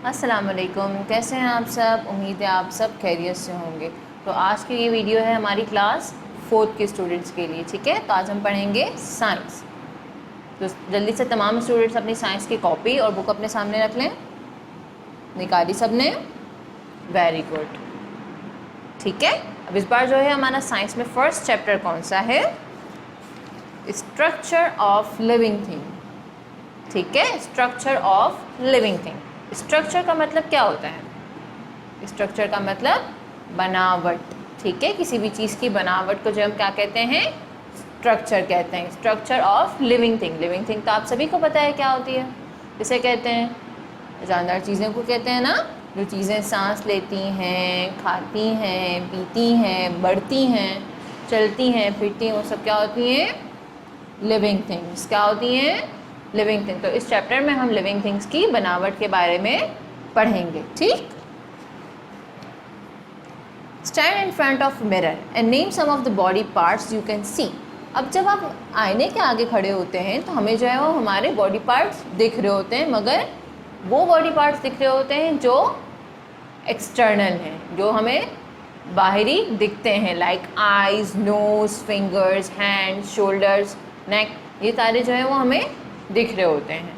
अस्सलाम वालेकुम, कैसे हैं आप सब। उम्मीद है आप सब खैरियत से होंगे। तो आज की ये वीडियो है हमारी क्लास 4th के स्टूडेंट्स के लिए। ठीक है, तो आज हम पढ़ेंगे साइंस। तो जल्दी से तमाम स्टूडेंट्स अपनी साइंस की कॉपी और बुक अपने सामने रख लें। निकाली सबने? Very good. ठीक है, अब इस बार जो है हमारा साइंस में फर्स्ट चैप्टर कौन सा है? Structure of living thing. ठीक है, structure of living thing. Structure का मतलब क्या होता है? स्ट्रक्चर का मतलब बनावट। ठीक है, किसी भी चीज़ की बनावट को जो हम क्या कहते हैं? स्ट्रक्चर कहते हैं। Structure of living thing. Living thing तो आप सभी को पता है क्या होती है, किसे कहते हैं? जानदार चीज़ों को कहते हैं ना। जो चीज़ें सांस लेती हैं, खाती हैं, पीती हैं, बढ़ती हैं, चलती हैं, फिरती हैं, वो सब क्या होती हैं? Living things. क्या होती हैं? Living thing. तो इस चैप्टर में हम लिविंग थिंग्स की बनावट के बारे में पढ़ेंगे। ठीक, stand in front of mirror and name some of the body parts you can see. अब जब आप आईने के आगे खड़े होते हैं तो हमें जो है वो हमारे बॉडी पार्ट्स दिख रहे होते हैं, मगर वो बॉडी पार्ट्स दिख रहे होते हैं जो एक्सटर्नल हैं, जो हमें बाहरी दिखते हैं, like eyes, nose, fingers, hands, shoulders, neck. ये सारे जो है वो हमें दिख रहे होते हैं।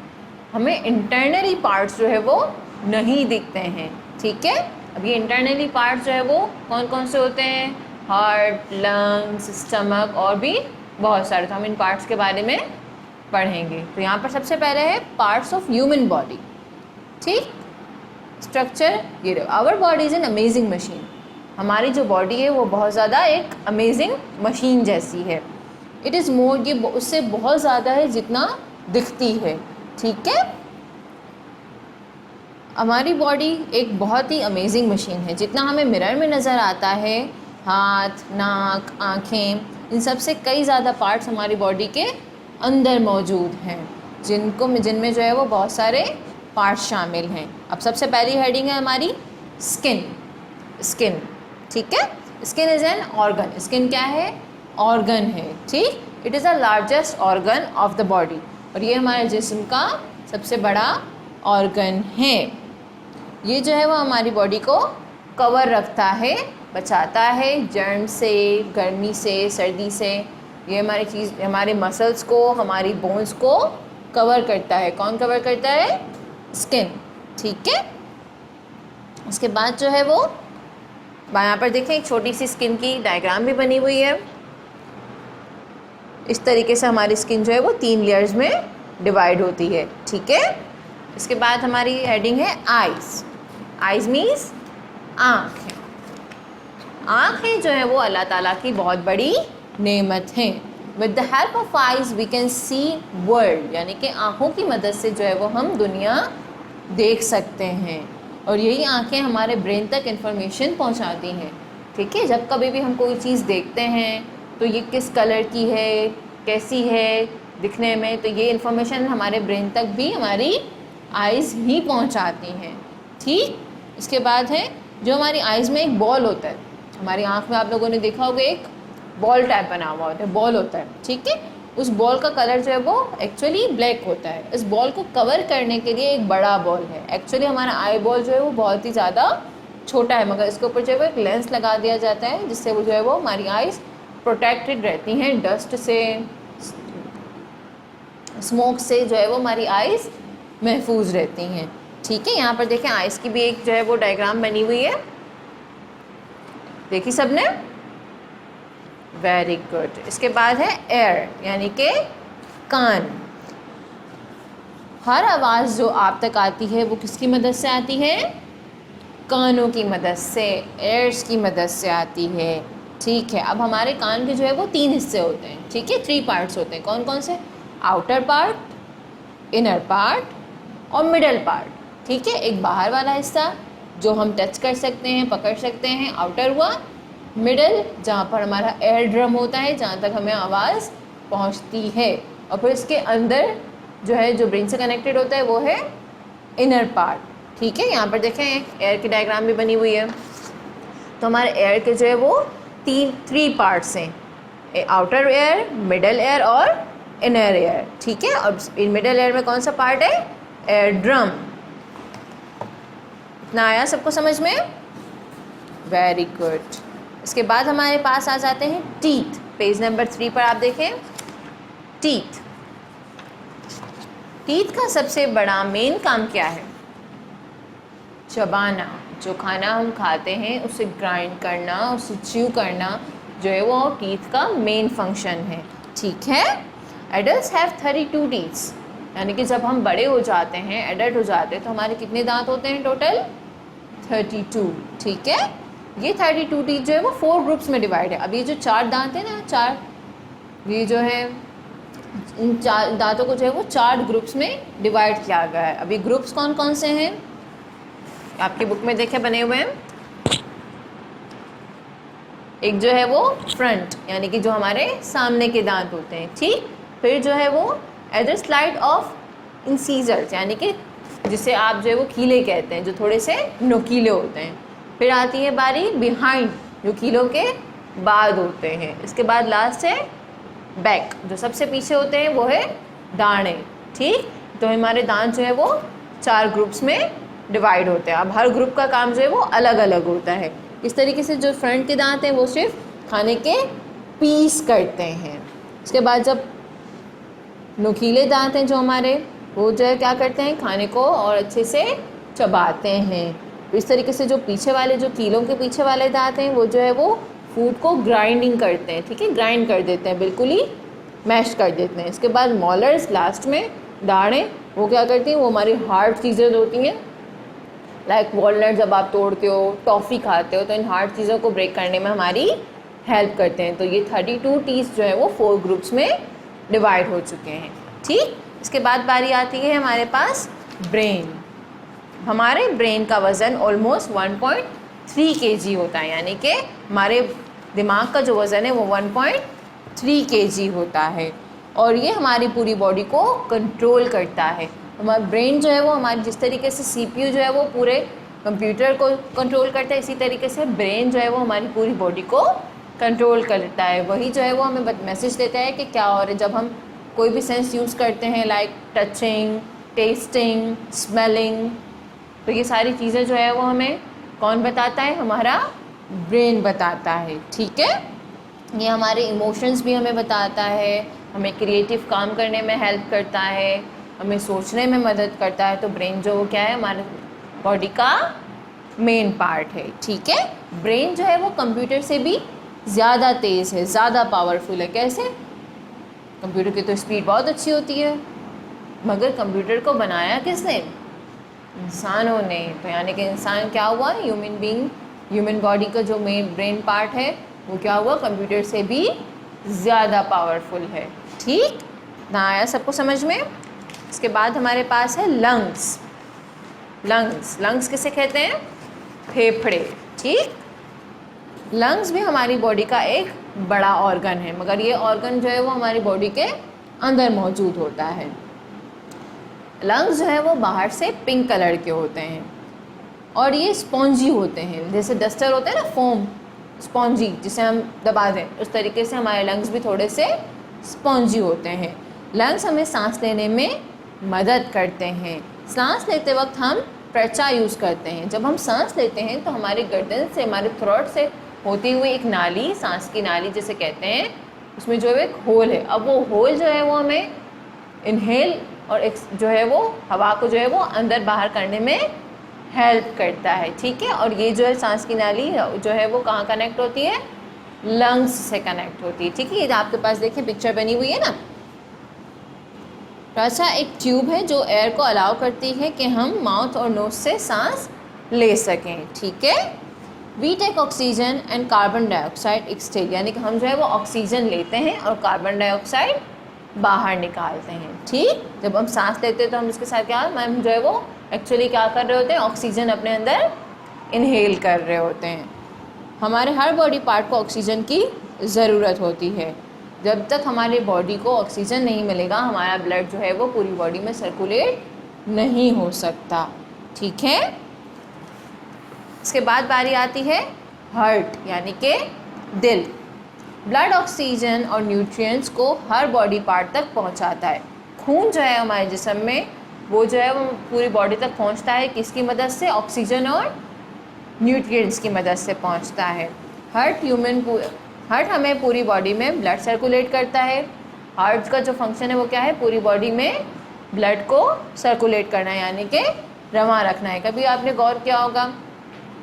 हमें इंटरनली पार्ट्स जो है वो नहीं दिखते हैं। ठीक है, अब ये इंटरनली पार्ट्स जो है वो कौन कौन से होते हैं? हार्ट, लंग्स, स्टमक और भी बहुत सारे। तो हम इन पार्ट्स के बारे में पढ़ेंगे। तो यहाँ पर सबसे पहले है पार्ट्स ऑफ ह्यूमन बॉडी। ठीक, स्ट्रक्चर ये रहे। Our body is an amazing machine. हमारी जो बॉडी है वो बहुत ज़्यादा एक अमेजिंग मशीन जैसी है। इट इज़ मोर, ये उससे बहुत ज़्यादा है जितना दिखती है। ठीक है, हमारी बॉडी एक बहुत ही अमेजिंग मशीन है। जितना हमें मिरर में नज़र आता है, हाथ, नाक, आँखें, इन सब से कई ज़्यादा पार्ट्स हमारी बॉडी के अंदर मौजूद हैं, जिनमें जो है वो बहुत सारे पार्ट्स शामिल हैं। अब सबसे पहली हेडिंग है हमारी स्किन। स्किन, ठीक है, skin is an organ. Skin क्या है? ऑर्गन है। ठीक, it is the largest organ of the body, और ये हमारे जिस्म का सबसे बड़ा ऑर्गन है। ये जो है वो हमारी बॉडी को कवर रखता है, बचाता है जर्म से, गर्मी से, सर्दी से। ये हमारे मसल्स को, हमारी बोन्स को कवर करता है। कौन कवर करता है? स्किन। ठीक है, उसके बाद जो है वो यहाँ पर देखें, एक छोटी सी स्किन की डायग्राम भी बनी हुई है। इस तरीके से हमारी स्किन जो है वो 3 लेयर्स में डिवाइड होती है। ठीक है, इसके बाद हमारी हेडिंग है आइज़। आइज़ मीन्स आँखें। आँखें जो है वो अल्लाह ताला की बहुत बड़ी नेमत हैं। With the help of eyes we can see world, यानी कि आँखों की मदद से जो है वो हम दुनिया देख सकते हैं, और यही आँखें हमारे ब्रेन तक इन्फॉर्मेशन पहुँचाती हैं। ठीक है, जब कभी भी हम कोई चीज़ देखते हैं तो ये किस कलर की है, कैसी है दिखने में, तो ये इन्फॉर्मेशन हमारे ब्रेन तक भी हमारी आइज़ ही पहुंचाती हैं। ठीक, इसके बाद है जो हमारी आइज़ में एक बॉल होता है। हमारी आँख में आप लोगों ने देखा होगा एक बॉल टाइप बना हुआ होता है, बॉल होता है। ठीक है, उस बॉल का कलर जो है वो एक्चुअली ब्लैक होता है। इस बॉल को कवर करने के लिए एक बड़ा बॉल है। एक्चुअली हमारा आई बॉल जो है वो बहुत ही ज़्यादा छोटा है, मगर इसके ऊपर जो है वो एक लेंस लगा दिया जाता है, जिससे वो जो है वो हमारी आइज़ प्रोटेक्टेड रहती हैं डस्ट से, स्मोक से, जो है वो हमारी आइज़ महफूज रहती हैं। ठीक है, यहाँ पर देखें आइज़ की भी एक जो है वो डायग्राम बनी हुई है। देखी सबने? Very good. इसके बाद है एयर, यानी कि कान। हर आवाज़ जो आप तक आती है वो किसकी मदद से आती है? कानों की मदद से, एयर्स की मदद से आती है। ठीक है, अब हमारे कान के जो है वो 3 हिस्से होते हैं। ठीक है, 3 पार्ट्स होते हैं। कौन कौन से? आउटर पार्ट, इनर पार्ट और मिडल पार्ट। ठीक है, एक बाहर वाला हिस्सा जो हम टच कर सकते हैं, पकड़ सकते हैं, आउटर हुआ। मिडल, जहाँ पर हमारा एयर ड्रम होता है, जहाँ तक हमें आवाज़ पहुँचती है। और फिर इसके अंदर जो है, जो ब्रेन से कनेक्टेड होता है, वो है इनर पार्ट। ठीक है, यहाँ पर देखें एक एयर की डायग्राम भी बनी हुई है। तो हमारे एयर के जो है वो 3 पार्ट्स हैं, आउटर एयर, मिडल एयर और इनर एयर। ठीक है, और मिडल एयर में कौन सा पार्ट है? Air drum. इतना आया सबको समझ में? Very good. इसके बाद हमारे पास आ जाते हैं टीथ। पेज नंबर 3 पर आप देखें टीथ। टीथ का सबसे बड़ा मेन काम क्या है? चबाना। जो खाना हम खाते हैं उसे ग्राइंड करना, उसे च्यू करना जो है वो टीथ का मेन फंक्शन है। ठीक है। एडल्ट्स हैव 32 टीथ्स, यानी कि जब हम बड़े हो जाते हैं, एडल्ट हो जाते हैं, तो हमारे कितने दांत होते हैं टोटल? 32। ठीक है। ये 32 टीथ जो है वो 4 ग्रुप्स में डिवाइड है। अब ये जो 4 दांत है ना, 4, ये जो है इन 4 दांतों को जो है वो 4 ग्रुप्स में डिवाइड किया गया है। अभी ग्रुप्स कौन कौन से हैं आपकी बुक में देखे बने हुए हैं? एक जो है वो फ्रंट, यानी कि जो हमारे सामने के दांत होते हैं। ठीक। फिर जो है वो अदर स्लाइड ऑफ इंसीजर्स, यानी कि जिसे आप जो है वो कीले कहते हैं, जो थोड़े से नुकीले होते हैं। फिर आती है बारी बिहाइंड, जो कीलों के बाद होते हैं। इसके बाद लास्ट है बैक, जो सबसे पीछे होते हैं वो है दाढ़ें। ठीक। तो हमारे दांत जो है वो 4 ग्रुप्स में डिवाइड होते हैं। अब हर ग्रुप का काम जो है वो अलग अलग होता है। इस तरीके से जो फ्रंट के दांत हैं वो सिर्फ खाने के पीस करते हैं। उसके बाद जब नुकीले दांत हैं जो हमारे, वो जो है क्या करते हैं, खाने को और अच्छे से चबाते हैं। इस तरीके से जो पीछे वाले, जो कीलों के पीछे वाले दांत हैं, वो जो है वो फूड को ग्राइंडिंग करते हैं। ठीक है, ग्राइंड कर देते हैं, बिल्कुल ही मैश कर देते हैं। इसके बाद मॉलर्स लास्ट में, दाढ़ें, वो क्या करती हैं, वो हमारी हार्ड चीज़ें होती हैं, लाइक वॉलनट जब आप तोड़ते हो, टॉफ़ी खाते हो, तो इन हार्ड चीज़ों को ब्रेक करने में हमारी हेल्प करते हैं। तो ये 32 टीथ जो है वो 4 ग्रुप्स में डिवाइड हो चुके हैं। ठीक। इसके बाद बारी आती है हमारे पास ब्रेन। हमारे ब्रेन का वज़न ऑलमोस्ट 1.3 kg होता है, यानी कि हमारे दिमाग का जो वज़न है वो 1.3 kg होता है, और ये हमारी पूरी बॉडी को कंट्रोल करता है। हमारा ब्रेन जो है वो हमारी, जिस तरीके से CPU जो है वो पूरे कंप्यूटर को कंट्रोल करता है, इसी तरीके से ब्रेन जो है वो हमारी पूरी बॉडी को कंट्रोल करता है। वही जो है वो हमें मैसेज देता है कि क्या हो रहा है। जब हम कोई भी सेंस यूज़ करते हैं, लाइक टचिंग, टेस्टिंग, स्मेलिंग, तो ये सारी चीज़ें जो है वो हमें कौन बताता है? हमारा ब्रेन बताता है। ठीक है। ये हमारे इमोशंस भी हमें बताता है, हमें क्रिएटिव काम करने में हेल्प करता है, हमें सोचने में मदद करता है। तो ब्रेन जो क्या है, हमारे बॉडी का मेन पार्ट है। ठीक है। ब्रेन जो है वो कंप्यूटर से भी ज़्यादा तेज़ है, ज़्यादा पावरफुल है। कैसे? कंप्यूटर की तो स्पीड बहुत अच्छी होती है, मगर कंप्यूटर को बनाया किसने? इंसानों ने। तो यानी कि इंसान क्या हुआ? ह्यूमन बीइंग, ह्यूमन बॉडी का जो मेन ब्रेन पार्ट है वो क्या हुआ? कंप्यूटर से भी ज़्यादा पावरफुल है। ठीक ना? आया सबको समझ में? इसके बाद हमारे पास है लंग्स। लंग्स किसे कहते हैं? फेफड़े। ठीक। लंग्स भी हमारी बॉडी का एक बड़ा ऑर्गन है, मगर ये ऑर्गन जो है वो हमारी बॉडी के अंदर मौजूद होता है। लंग्स जो है वो बाहर से पिंक कलर के होते हैं, और ये स्पॉन्जी होते हैं, जैसे डस्टर होते हैं ना, फोम, स्पॉन्जी जिसे हम दबा दें, उस तरीके से हमारे लंग्स भी थोड़े से स्पॉन्जी होते हैं। लंग्स हमें सांस लेने में मदद करते हैं। सांस लेते वक्त हम प्रचा यूज़ करते हैं। जब हम सांस लेते हैं तो हमारे गर्दन से, हमारे थ्रोट से होती हुई एक नाली, सांस की नाली जिसे कहते हैं, उसमें जो है एक होल है। अब वो होल जो है वो हमें इनहेल और जो है वो हवा को जो है वो अंदर बाहर करने में हेल्प करता है। ठीक है। और ये जो है सांस की नाली जो है वो कहाँ कनेक्ट होती है? लंग्स से कनेक्ट होती है। ठीक है। ये आपके पास देखिए पिक्चर बनी हुई है ना। प्रचा एक ट्यूब है जो एयर को अलाउ करती है कि हम माउथ और नोज से सांस ले सकें। ठीक है। We take oxygen and carbon dioxide exhale, यानी कि हम जो है वो ऑक्सीजन लेते हैं और कार्बन डाइऑक्साइड बाहर निकालते हैं। ठीक। जब हम सांस लेते हैं तो हम इसके साथ क्या, हम जो है वो एक्चुअली क्या कर रहे होते हैं? ऑक्सीजन अपने अंदर इनहेल कर रहे होते हैं। हमारे हर बॉडी पार्ट को ऑक्सीजन की ज़रूरत होती है। जब तक हमारी बॉडी को ऑक्सीजन नहीं मिलेगा, हमारा ब्लड जो है वो पूरी बॉडी में सर्कुलेट नहीं हो सकता। ठीक है। इसके बाद बारी आती है हार्ट, यानी कि दिल। ब्लड ऑक्सीजन और न्यूट्रिएंट्स को हर बॉडी पार्ट तक पहुंचाता है। खून जो है हमारे जिस्म में वो जो है वो पूरी बॉडी तक पहुंचता है किसकी मदद से? ऑक्सीजन और न्यूट्रिएंट्स की मदद से पहुंचता है। हार्ट हमें पूरी बॉडी में ब्लड सर्कुलेट करता है। हार्ट का जो फंक्शन है वो क्या है? पूरी बॉडी में ब्लड को सर्कुलेट करना है, यानी कि रवा रखना है। कभी आपने गौर किया होगा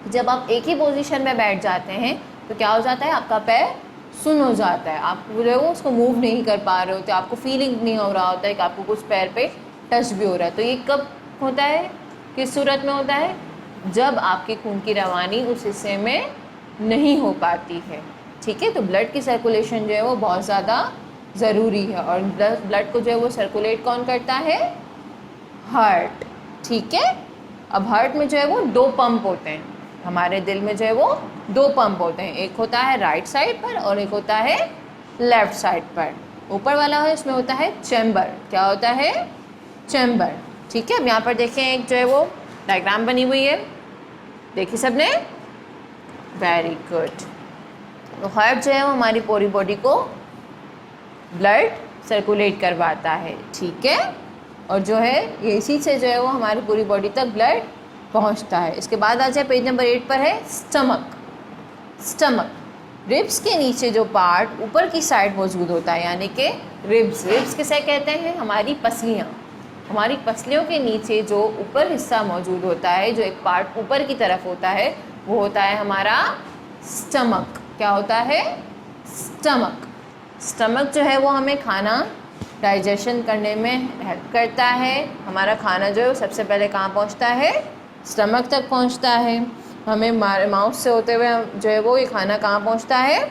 जब आप एक ही पोजीशन में बैठ जाते हैं तो क्या हो जाता है? आपका पैर सुन हो जाता है, आप जो है वो उसको मूव नहीं कर पा रहे होते, आपको फीलिंग नहीं हो रहा होता है कि आपको कुछ पैर पे टच भी हो रहा है। तो ये कब होता है, किस सूरत में होता है? जब आपके खून की रवानी उस हिस्से में नहीं हो पाती है। ठीक है, तो ब्लड की सर्कुलेशन जो है वो बहुत ज़्यादा ज़रूरी है। और ब्लड को जो है वो सर्कुलेट कौन करता है? हार्ट। ठीक है, अब हार्ट में जो है वो 2 पंप होते हैं। हमारे दिल में जो है वो 2 पंप होते हैं, एक होता है राइट साइड पर और एक होता है लेफ्ट साइड पर। ऊपर वाला है उसमें होता है चैम्बर। क्या होता है? चैम्बर। ठीक है, अब यहाँ पर देखें एक जो है वो डायग्राम बनी हुई है, देखिए सबने? Very good. तो हार्ट जो है वो हमारी पूरी बॉडी को ब्लड सर्कुलेट करवाता है। ठीक है, और जो है ये इसी से जो है वो हमारी पूरी बॉडी तक ब्लड पहुंचता है। इसके बाद आ जाए पेज नंबर 8 पर है स्टमक। स्टमक रिब्स के नीचे जो पार्ट ऊपर की साइड मौजूद होता है, यानी कि रिब्स। रिब्स किसे कहते हैं? हमारी पसलियाँ। हमारी पसलियों के नीचे जो ऊपर हिस्सा मौजूद होता है, जो एक पार्ट ऊपर की तरफ होता है, वो होता है हमारा स्टमक। क्या होता है? स्टमक। स्टमक जो है वो हमें खाना डाइजेशन करने में हेल्प करता है। हमारा खाना जो है वो सबसे पहले कहाँ पहुँचता है? स्टमक तक पहुँचता है। हमें माउथ से होते हुए जो है वो ये खाना कहाँ पहुँचता है?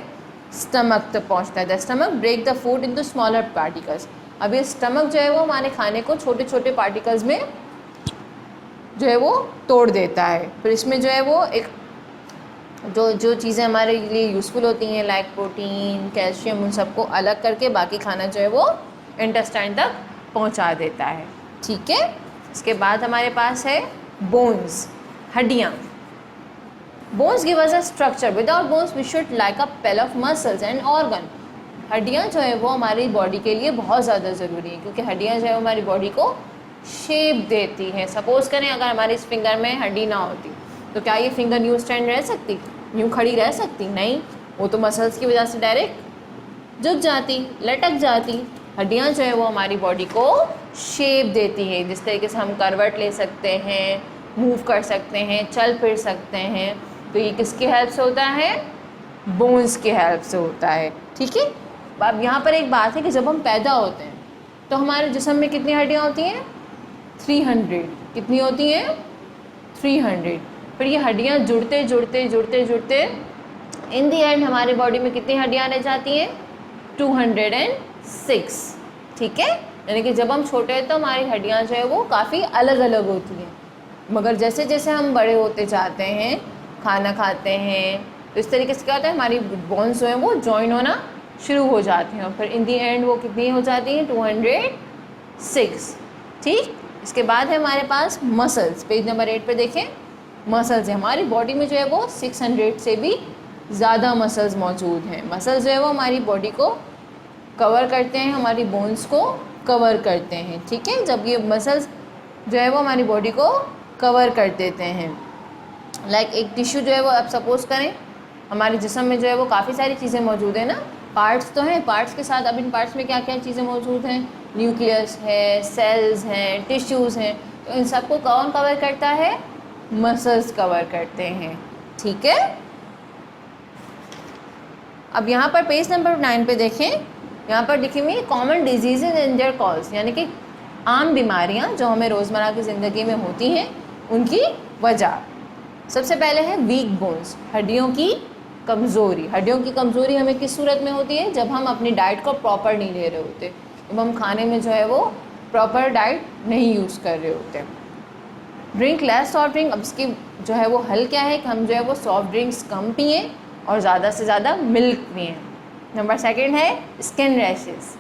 स्टमक तक पहुँचता है। The stomach break the food into smaller particles. अब ये स्टमक जो है वो हमारे खाने को छोटे छोटे पार्टिकल्स में जो है वो तोड़ देता है। फिर इसमें जो है वो एक जो चीज़ें हमारे लिए यूज़फुल होती हैं लाइक प्रोटीन, कैल्शियम, उन सबको अलग करके बाकी खाना जो है वो इंटेस्टाइन तक पहुंचा देता है। ठीक है, इसके बाद हमारे पास है बोन्स, हड्डियाँ। Bones give us a structure. Without bones we should like a pile of muscles and organ. हड्डियाँ जो है वो हमारी बॉडी के लिए बहुत ज़्यादा ज़रूरी है, क्योंकि हड्डियाँ जो है हमारी बॉडी को शेप देती हैं। सपोज़ करें अगर हमारी इस फिंगर में हड्डी ना होती तो क्या ये फिंगर यूँ स्टैंड रह सकती, यूँ खड़ी रह सकती? नहीं, वो तो मसल्स की वजह से डायरेक्ट झुक जाती, लटक जाती। हड्डियाँ जो है वो हमारी बॉडी को शेप देती हैं, जिस तरीके से हम करवट ले सकते हैं, मूव कर सकते हैं, चल फिर सकते हैं। तो ये किसकी हेल्प से होता है? बोन्स की हेल्प से होता है। ठीक है, अब यहाँ पर एक बात है कि जब हम पैदा होते हैं तो हमारे जिस्म में कितनी हड्डियाँ होती हैं? 300। कितनी होती हैं? 300। फिर ये हड्डियाँ जुड़ते जुड़ते जुड़ते जुड़ते इन दी एंड हमारे बॉडी में कितनी हड्डियाँ रह जाती हैं? 206। ठीक है, यानी कि जब हम छोटे हैं तो हमारी हड्डियाँ जो है वो काफ़ी अलग अलग होती हैं, मगर जैसे जैसे हम बड़े होते जाते हैं, खाना खाते हैं, तो इस तरीके से क्या होता है, हमारी बोन्स जो हैं वो जॉइन होना शुरू हो जाते हैं और फिर इन दी एंड वो कितनी हो जाती हैं? 206। ठीक, इसके बाद है हमारे पास मसल्स। पेज नंबर 8 पे देखें, मसल्स है। हमारी बॉडी में जो है वो 600 से भी ज़्यादा मसल्स मौजूद हैं। मसल्स जो है वो हमारी बॉडी को कवर करते हैं, हमारी बोन्स को कवर करते हैं। ठीक है, जब ये मसल्स जो है वो हमारी बॉडी को कवर कर देते हैं, लाइक एक टिश्यू जो है वो अब सपोज़ करें हमारे जिस्म में जो है वो काफ़ी सारी चीज़ें मौजूद हैं ना, पार्ट्स तो हैं, पार्ट्स के साथ अब इन पार्ट्स में क्या क्या चीज़ें मौजूद हैं? न्यूक्लियस है, सेल्स हैं, टिश्यूज़ हैं। तो इन सबको कौन कवर करता है? मसल्स कवर करते हैं। ठीक है, अब यहाँ पर पेज नंबर 9 पे देखें, यहाँ पर लिखी हुई है common diseases and their cause, यानी कि आम बीमारियाँ जो हमें रोज़मर्रा की ज़िंदगी में होती हैं उनकी वजह। सबसे पहले है वीक बोन्स, हड्डियों की कमज़ोरी। हड्डियों की कमज़ोरी हमें किस सूरत में होती है? जब हम अपनी डाइट को प्रॉपर नहीं ले रहे होते, जब हम खाने में जो है वो प्रॉपर डाइट नहीं यूज़ कर रहे होते। ड्रिंक लेस सॉफ्ट ड्रिंक, अब इसकी जो है वो हल क्या है कि हम जो है वो सॉफ्ट ड्रिंक्स कम पिएँ और ज़्यादा से ज़्यादा मिल्क पिएँ। नंबर 2 है स्किन रैशेस।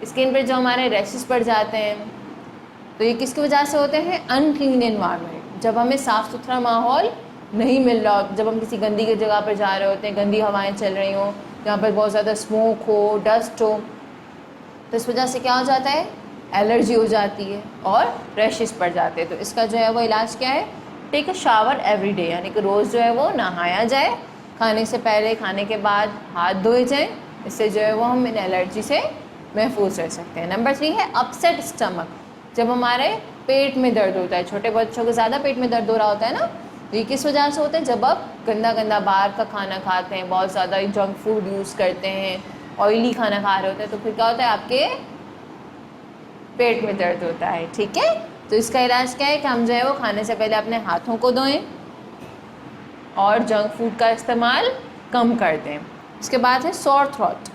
स्किन पे जो हमारे रैशेस पड़ जाते हैं तो ये किसकी वजह से होते हैं? अनक्लीन एनवायरनमेंट, जब हमें साफ़ सुथरा माहौल नहीं मिल रहा, जब हम किसी गंदी की जगह पर जा रहे होते हैं, गंदी हवाएं चल रही हों, जहाँ पर बहुत ज़्यादा स्मोक हो, डस्ट हो, तो इस वजह से क्या हो जाता है? एलर्जी हो जाती है और रैशेस पड़ जाते हैं। तो इसका जो है वो इलाज क्या है, take a shower every day, यानी कि रोज़ जो है वो नहाया जाए, खाने से पहले खाने के बाद हाथ धोए जाएँ, इससे जो है वो हम इन एलर्जी से महफूज रह सकते हैं। नंबर 3 है अपसेट स्टमक, जब हमारे पेट में दर्द होता है, छोटे बच्चों को ज़्यादा पेट में दर्द हो रहा होता है ना, ये किस वजह से होता है, जब आप गंदा गंदा बाहर का खाना खाते हैं, बहुत ज़्यादा जंक फूड यूज़ करते हैं, ऑयली खाना खा रहे होते हैं, तो फिर क्या होता है, आपके पेट में दर्द होता है। ठीक है, तो इसका इलाज क्या है कि हम जो है वो खाने से पहले अपने हाथों को धोएं और जंक फूड का इस्तेमाल कम कर दें। इसके बाद है sore throat.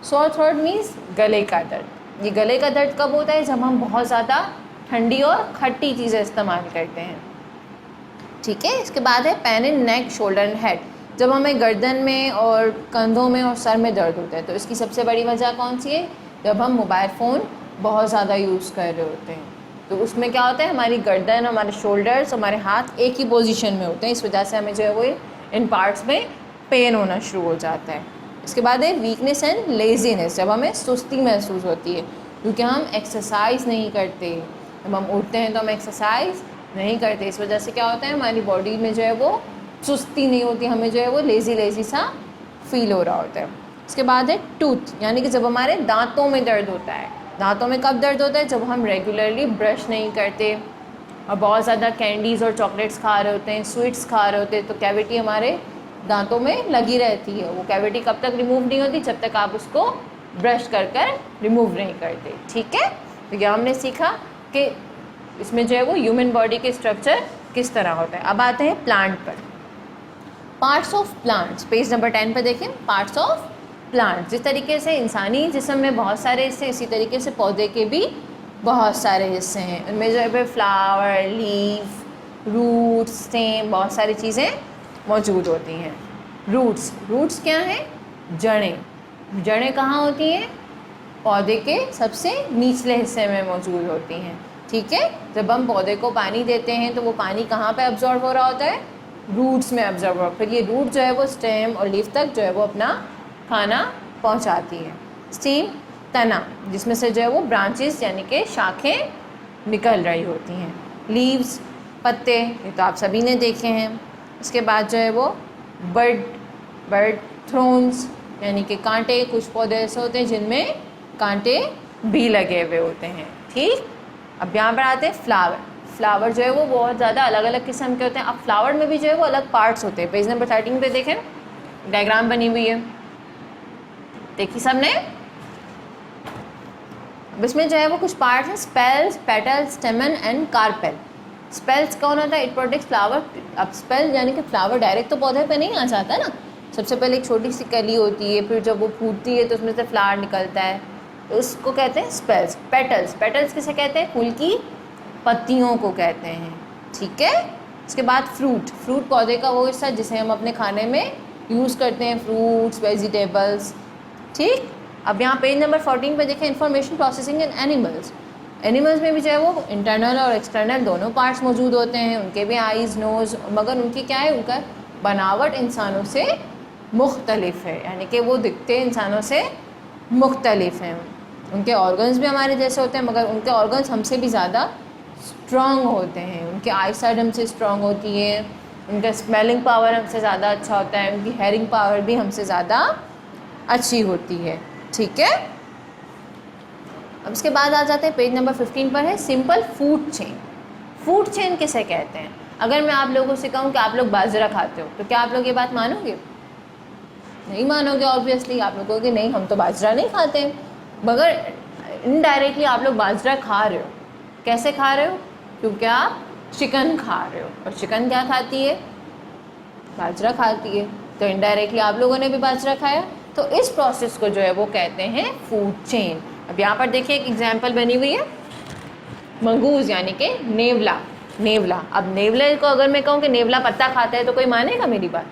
Sore throat means गले का दर्द। ये गले का दर्द कब होता है, जब हम बहुत ज़्यादा ठंडी और खट्टी चीज़ें इस्तेमाल करते हैं। ठीक है, इसके बाद है pain in neck, shoulder and head, जब हमें गर्दन में और कंधों में और सर में दर्द होता है। तो इसकी सबसे बड़ी वजह कौन सी है, जब हम मोबाइल फ़ोन बहुत ज़्यादा यूज़ कर रहे होते हैं। तो उसमें क्या होता है, हमारी गर्दन, हमारे शोल्डर्स, हमारे हाथ एक ही पोजीशन में होते हैं, इस वजह से हमें जो है वो इन पार्ट्स में पेन होना शुरू हो जाता है। इसके बाद है वीकनेस एंड लेजीनेस, जब हमें सुस्ती महसूस होती है क्योंकि हम एक्सरसाइज नहीं करते। जब हम उठते हैं तो हम एक्सरसाइज नहीं करते, इस वजह से क्या होता है, हमारी बॉडी में जो है वो सुस्ती नहीं होती, हमें जो है वो लेज़ी लेज़ी सा फील हो रहा होता है। इसके बाद है टूथ, यानी कि जब हमारे दांतों में दर्द होता है। दांतों में कब दर्द होता है, जब हम रेगुलरली ब्रश नहीं करते और बहुत ज़्यादा कैंडीज़ और चॉकलेट्स खा रहे होते हैं, स्वीट्स खा रहे होते हैं, तो कैविटी हमारे दांतों में लगी रहती है। वो कैविटी कब तक रिमूव नहीं होती, जब तक आप उसको ब्रश कर रिमूव नहीं करते। ठीक है, तो यह हमने सीखा कि इसमें जो है वो ह्यूमन बॉडी के स्ट्रक्चर किस तरह होता है। अब आते हैं प्लांट पर। Parts of plants, page number 10 पर देखें, पार्ट्स ऑफ प्लांट्स। जिस तरीके से इंसानी जिस्म में बहुत सारे हिस्से, इसी तरीके से पौधे के भी बहुत सारे हिस्से हैं। उनमें जो है फ्लावर, लीफ, रूट्स, स्टेम, बहुत सारी चीज़ें मौजूद होती हैं। रूट्स क्या हैं, जड़ें। जड़ें कहाँ होती हैं, पौधे के सबसे निचले हिस्से में मौजूद होती हैं। ठीक है, जब हम पौधे को पानी देते हैं तो वो पानी कहाँ पे अब्जॉर्ब हो रहा होता है, रूट्स में अब्जॉर्ब हो, फिर ये रूट जो है वो स्टेम और लीफ तक जो है वो अपना खाना पहुँचाती है। स्टेम, तना, जिसमें से जो है वो ब्रांचेस यानी कि शाखें निकल रही होती हैं। लीव्स, पत्ते, ये तो आप सभी ने देखे हैं। इसके बाद जो है वो बर्ड थ्रोन्स, यानी कि कांटे। कुछ पौधे ऐसे होते हैं जिनमें कांटे भी लगे हुए होते हैं। ठीक, अब यहाँ पर आते हैं फ्लावर जो है वो बहुत ज़्यादा अलग अलग किस्म के होते हैं। अब फ्लावर में भी जो है वो अलग पार्ट्स होते हैं। पेज नंबर 13 पे देखें, डायग्राम बनी हुई है, देखिए सबने। अब इसमें जो है वो कुछ पार्ट्स हैं, spells, petals, स्टेमन and carpel. Spells कौन होता है, इट प्रोटेक्ट्स फ्लावर। अब स्पेल यानी कि फ्लावर डायरेक्ट तो पौधे पे नहीं आ जाता ना, सबसे पहले एक छोटी सी कली होती है, फिर जब वो फूटती है तो उसमें से फ्लावर निकलता है, तो उसको कहते हैं स्पेल्स। पेटल्स किसे कहते हैं, फूल की पत्तियों को कहते हैं। ठीक है, इसके बाद फ्रूट पौधे का वो हिस्सा जिसे हम अपने खाने में यूज़ करते हैं, फ्रूट्स, वेजिटेबल्स। ठीक, अब यहाँ पेज नंबर 14 पे देखें, इंफॉर्मेशन प्रोसेसिंग इन एनिमल्स। एनिमल्स में भी जो है वो इंटरनल और एक्सटर्नल दोनों पार्ट्स मौजूद होते हैं। उनके भी आइज़, नोज़, मगर उनकी क्या है, उनका बनावट इंसानों से मुख्तलिफ है, यानी कि वो दिखते इंसानों से मुख्तलिफ हैं। उनके ऑर्गन्स भी हमारे जैसे होते हैं, मगर उनके ऑर्गन्स हमसे भी ज़्यादा स्ट्रॉन्ग होते हैं। उनके आई साइड हमसे स्ट्रॉन्ग होती है, उनका स्मेलिंग पावर हमसे ज़्यादा अच्छा होता है, उनकी हेयरिंग पावर भी हमसे ज़्यादा अच्छी होती है। ठीक है, अब इसके बाद आ जाते हैं, पेज नंबर 15 पर है simple food chain. Food chain किसे कहते हैं? अगर मैं आप लोगों से कहूँ कि आप लोग बाजरा खाते हो, तो क्या आप लोग ये बात मानोगे? नहीं मानोगे ऑब्वियसली। आप लोग कहोगे नहीं, हम तो बाजरा नहीं खाते, मगर इनडायरेक्टली आप लोग बाजरा खा रहे हो। कैसे खा रहे हो? क्योंकि आप चिकन खा रहे हो, और चिकन क्या खाती है? बाजरा खाती है, तो इनडायरेक्टली आप लोगों ने भी बाजरा खाया। तो इस प्रोसेस को जो है वो कहते हैं फूड चेन। अब यहाँ पर देखिए एक एग्जांपल बनी हुई है, मंगूज़ यानी कि नेवला। अब नेवले को अगर मैं कहूँ कि नेवला पत्ता खाता है तो कोई मानेगा मेरी बात?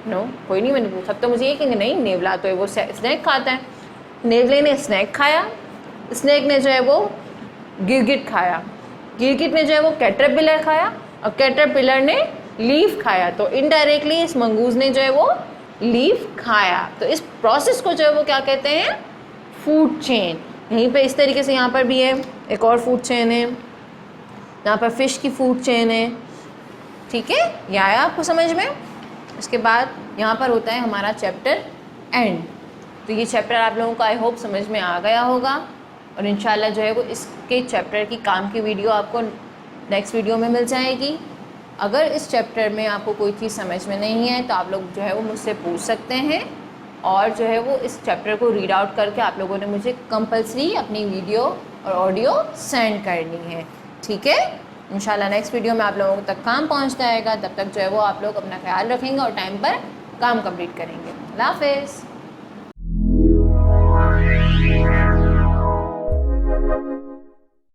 नो, कोई नहीं मानेगा। सब तो मुझे ये कहेंगे नहीं, नेवला तो है वो स्नैक खाता है। नेवले ने स्नैक खाया, स्नैक ने जो है वो गिरगिट खाया, गिरगिट ने जो है वो कैटरपिलर खाया, और कैटरपिलर ने लीफ खाया। तो इनडायरेक्टली इस मंगूज़ ने जो है वो लीफ खाया। तो इस प्रोसेस को जो है वो क्या कहते हैं? Food chain. यहीं पे इस तरीके से यहाँ पर भी है, एक और फूड चेन है, यहाँ पर फिश की फूड चेन है। ठीक है, ये आया आपको समझ में। इसके बाद यहाँ पर होता है हमारा चैप्टर एंड। तो ये चैप्टर आप लोगों को आई होप समझ में आ गया होगा, और इंशाल्लाह जो है वो इसके चैप्टर की काम की वीडियो आपको नेक्स्ट वीडियो में मिल जाएगी। अगर इस चैप्टर में आपको कोई चीज़ समझ में नहीं है तो आप लोग जो है वो मुझसे पूछ सकते हैं, और जो है वो इस चैप्टर को रीड आउट करके आप लोगों ने मुझे कंपल्सरी अपनी वीडियो और ऑडियो सेंड करनी है। ठीक है, इंशाल्लाह नेक्स्ट वीडियो में आप लोगों तक काम पहुंच जाएगा। तब तक जो है वो आप लोग अपना ख्याल रखेंगे और टाइम पर काम कंप्लीट करेंगे। अल्लाह हाफ़िज़।